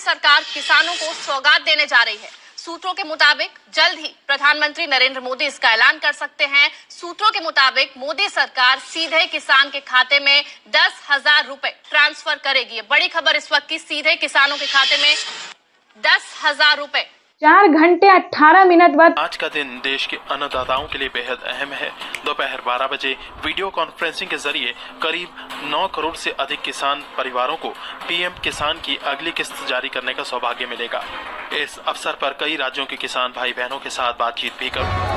सरकार किसानों को सौगात देने जा रही है। सूत्रों के मुताबिक जल्द ही प्रधानमंत्री नरेंद्र मोदी इसका ऐलान कर सकते हैं। सूत्रों के मुताबिक मोदी सरकार सीधे किसान के खाते में 10,000 रुपए ट्रांसफर करेगी। ये बड़ी खबर इस वक्त की, सीधे किसानों के खाते में 10,000 रुपए। 4 घंटे 18 मिनट बाद आज का दिन देश के अन्नदाताओं के लिए बेहद अहम है। दोपहर 12 बजे वीडियो कॉन्फ्रेंसिंग के जरिए करीब 9 करोड़ से अधिक किसान परिवारों को पीएम किसान की अगली किस्त जारी करने का सौभाग्य मिलेगा। इस अवसर पर कई राज्यों के किसान भाई बहनों के साथ बातचीत भी करूंगा।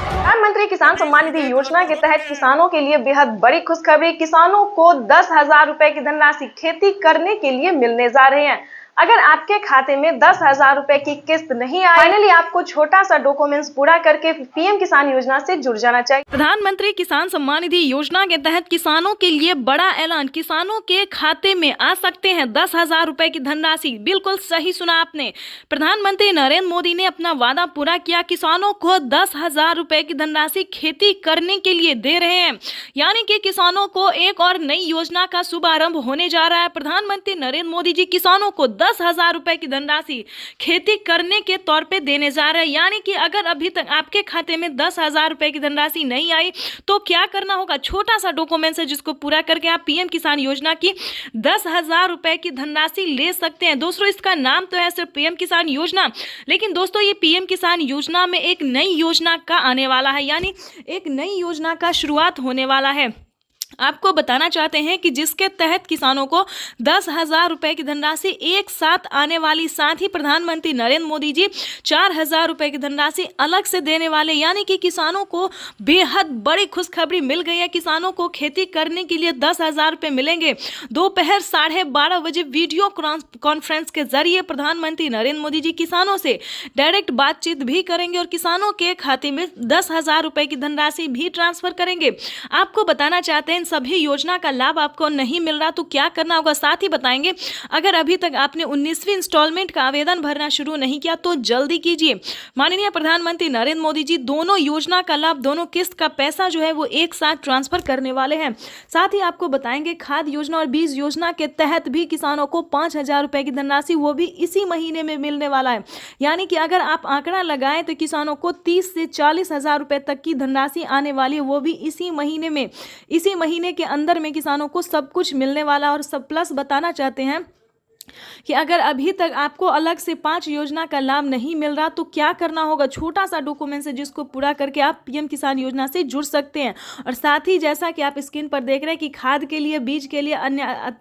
प्रधानमंत्री किसान सम्मान निधि योजना के तहत किसानों के लिए बेहद बड़ी खुशखबरी। किसानों को 10,000 रुपए की धनराशि खेती करने के लिए मिलने जा रहे हैं। अगर आपके खाते में 10,000 रुपए की किस्त नहीं आई, फाइनली आपको छोटा सा डॉक्यूमेंट्स पूरा करके पीएम किसान योजना से जुड़ जाना चाहिए। प्रधानमंत्री किसान सम्मान निधि योजना के तहत किसानों के लिए बड़ा ऐलान। किसानों के खाते में आ सकते हैं 10,000 रुपए की धनराशि। बिल्कुल सही सुना आपने। प्रधानमंत्री नरेंद्र मोदी ने अपना वादा पूरा किया। किसानों को 10,000 रुपए की धनराशि खेती करने के लिए दे रहे हैं, यानी कि किसानों को एक और नई योजना का शुभारंभ होने जा रहा है। प्रधानमंत्री नरेंद्र मोदी जी किसानों को 10,000 रुपए की धनराशि खेती करने के तौर पे देने जा रहे हैं। यानी कि अगर अभी तक आपके खाते में 10,000 रुपए की धनराशि नहीं आई तो क्या करना होगा? छोटा सा डॉक्यूमेंट है जिसको पूरा करके आप पीएम किसान योजना की 10,000 रुपए की धनराशि ले सकते हैं। दोस्तों, इसका नाम तो है सिर्फ पीएम किसान योजना, लेकिन दोस्तों ये पीएम किसान योजना में एक नई योजना का आने वाला है, यानी एक नई योजना का शुरुआत होने वाला है। आपको बताना चाहते हैं कि जिसके तहत किसानों को 10,000 रुपए की धनराशि एक साथ आने वाली, साथ ही प्रधानमंत्री नरेंद्र मोदी जी 4,000 रुपए की धनराशि अलग से देने वाले, यानी कि किसानों को बेहद बड़ी खुशखबरी मिल गई है। किसानों को खेती करने के लिए 10,000 रुपए मिलेंगे। दोपहर 12:30 बजे वीडियो कॉन्फ्रेंस के जरिए प्रधानमंत्री नरेंद्र मोदी जी किसानों से डायरेक्ट बातचीत भी करेंगे और किसानों के खाते में 10,000 रुपए की धनराशि भी ट्रांसफर करेंगे। आपको बताना चाहते हैं इन सभी योजना का लाभ आपको नहीं मिल रहा तो क्या करना होगा, साथ ही बताएंगे अगर अभी तक आपने 19वीं इंस्टॉलमेंट का आवेदन भरना शुरू नहीं किया तो जल्दी कीजिए। माननीय प्रधानमंत्री नरेंद्र मोदी जी दोनों योजना का लाभ, दोनों किस्त का पैसा जो है वो एक साथ ट्रांसफर करने वाले हैं। साथ ही आपको बताएंगे खाद योजना और बीज योजना के तहत भी किसानों को 5,000 रुपए की धनराशि वो भी इसी महीने में मिलने वाला है। यानी कि अगर आप आंकड़ा लगाएं तो किसानों को 30 से 40,000 रुपए तक की धनराशि आने वाली है, वो भी इसी महीने में। इसी महीने के अंदर में किसानों को सब कुछ मिलने वाला। और सब प्लस बताना चाहते हैं कि अगर अभी तक आपको अलग से 5 योजना का लाभ नहीं मिल रहा तो क्या करना होगा? छोटा सा डॉक्यूमेंट है जिसको पूरा करके आप पीएम किसान योजना से जुड़ सकते हैं। और साथ ही जैसा कि आप स्क्रीन पर देख रहे हैं कि खाद के लिए, बीज के लिए, अन्य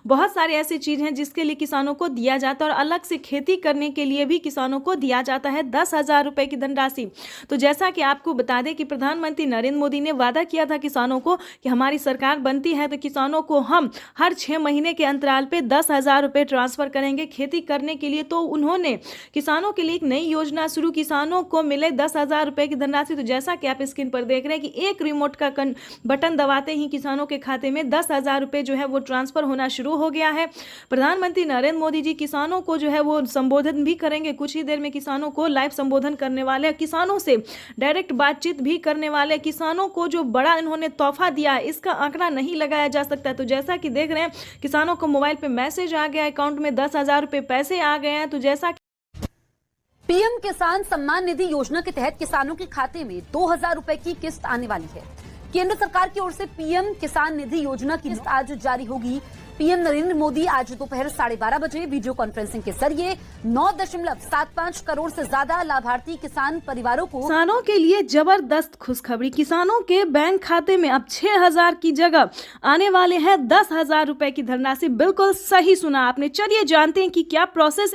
बहुत सारी ऐसी चीज़ हैं जिसके लिए किसानों को दिया जाता है और अलग से खेती करने के लिए भी किसानों को दिया जाता है 10,000 रुपए की धनराशि। तो जैसा कि आपको बता दें कि प्रधानमंत्री नरेंद्र मोदी ने वादा किया था किसानों को कि हमारी सरकार बनती है तो किसानों को हम हर 6 महीने के अंतराल पे 10,000 रुपए ट्रांसफर करेंगे खेती करने के लिए। तो उन्होंने किसानों के लिए एक नई योजना शुरू, किसानों को मिले 10,000 रुपए की धनराशि। तो जैसा कि आप स्क्रीन पर देख रहे हैं कि एक रिमोट का बटन दबाते ही किसानों के खाते में 10,000 रुपए जो है वो ट्रांसफर होना शुरू हो गया है। प्रधानमंत्री नरेंद्र मोदी जी किसानों को जो है वो संबोधन भी करेंगे। कुछ ही देर में किसानों को लाइव संबोधन करने वाले, किसानों से डायरेक्ट बातचीत भी करने वाले। किसानों को जो बड़ा इन्होंने तोहफा दिया है इसका आंकड़ा नहीं लगाया जा सकता। तो जैसा कि देख रहे हैं किसानों को मोबाइल पे मैसेज आ गया, अकाउंट में 10,000 रुपए पैसे आ गए हैं। तो जैसा पीएम किसान सम्मान निधि योजना के तहत किसानों के खाते में 2,000 रुपए की किस्त आने वाली है। केंद्र सरकार की ओर से पीएम किसान निधि योजना की किस्त आज जारी होगी। पीएम नरेंद्र मोदी आज दोपहर 12:30 बजे वीडियो कॉन्फ्रेंसिंग के जरिए 9.75 करोड़ से ज्यादा लाभार्थी किसान परिवारों को, किसानों के लिए जबरदस्त खुशखबरी। किसानों के बैंक खाते में अब 6,000 की जगह आने वाले हैं 10,000 रुपए की धनराशि। बिल्कुल सही सुना आपने। चलिए जानते हैं कि क्या प्रोसेस